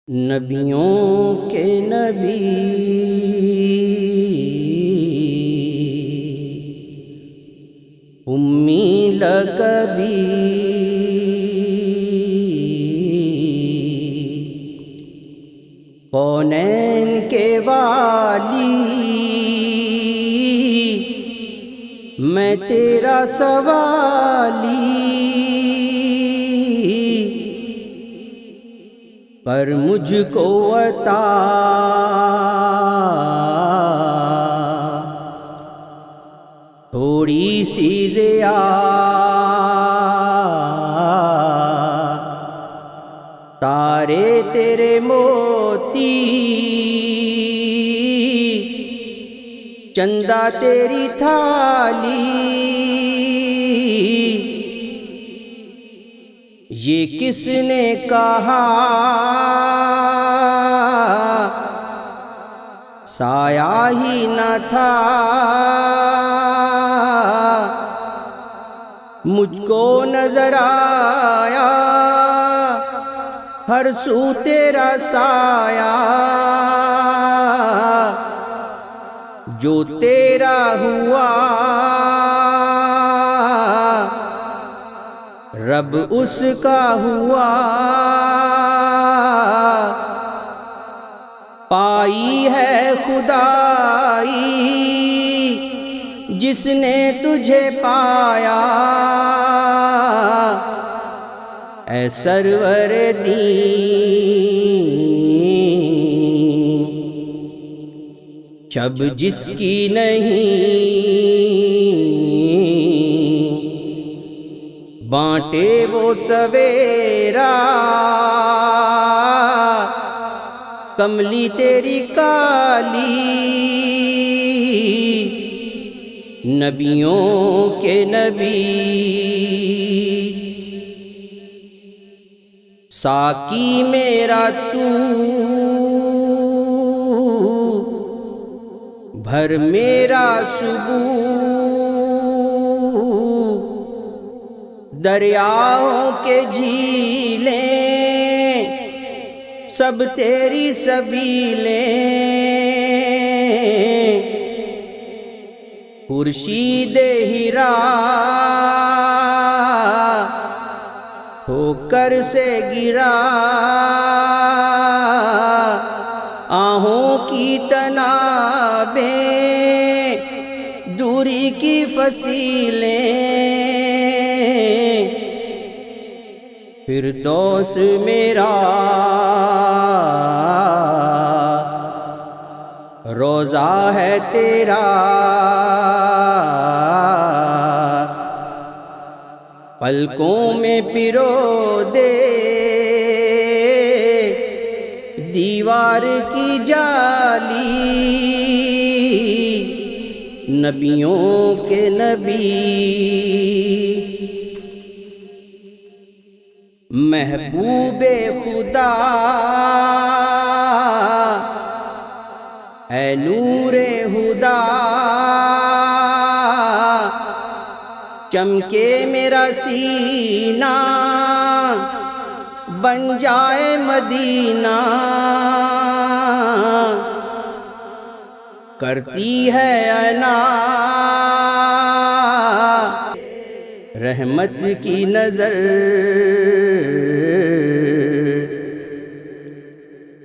نبیوں کے نبی امی لقبی کونین کے والی میں تیرا سوالی کر مجھ کو عطا تھوڑی سی ضیا تارے تیرے موتی چندہ تیری تھالی یہ کس نے کہا سایہ ہی نہ تھا مجھ کو نظر آیا ہر سو تیرا سایہ جو تیرا ہوا رب اس کا ہوا پائی ہے خدائی جس نے تجھے پایا اے سرور دین شب جس کی نہیں بانٹے وہ سویرا کملی تیری کالی نبیوں کے نبی ساقی میرا تو بھر میرا صبح دریاؤں کے جھیلیں سب تیری سبیلیں خورشید ہیرا ہو کر سے گرا آہوں کی تنابیں دوری کی فصیلیں فردوس میرا روضہ ہے تیرا پلکوں میں پرو دے دیوار کی جالی نبیوں کے نبی محبوب خدا اے نور ہدا چمکے میرا سینہ بن جائے مدینہ کرتی ہے عنا رحمت کی نظر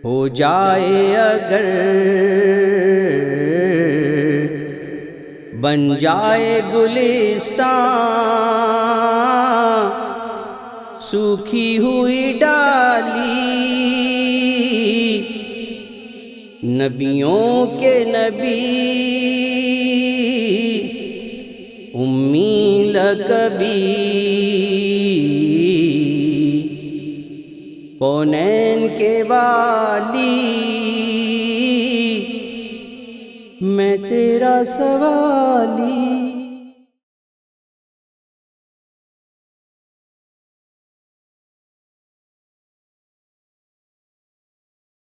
ہو جائے اگر بن جائے گلستان سوکھی ہوئی ڈالی نبیوں کے نبی امی لقبی کونین کے والی میں تیرا سوالی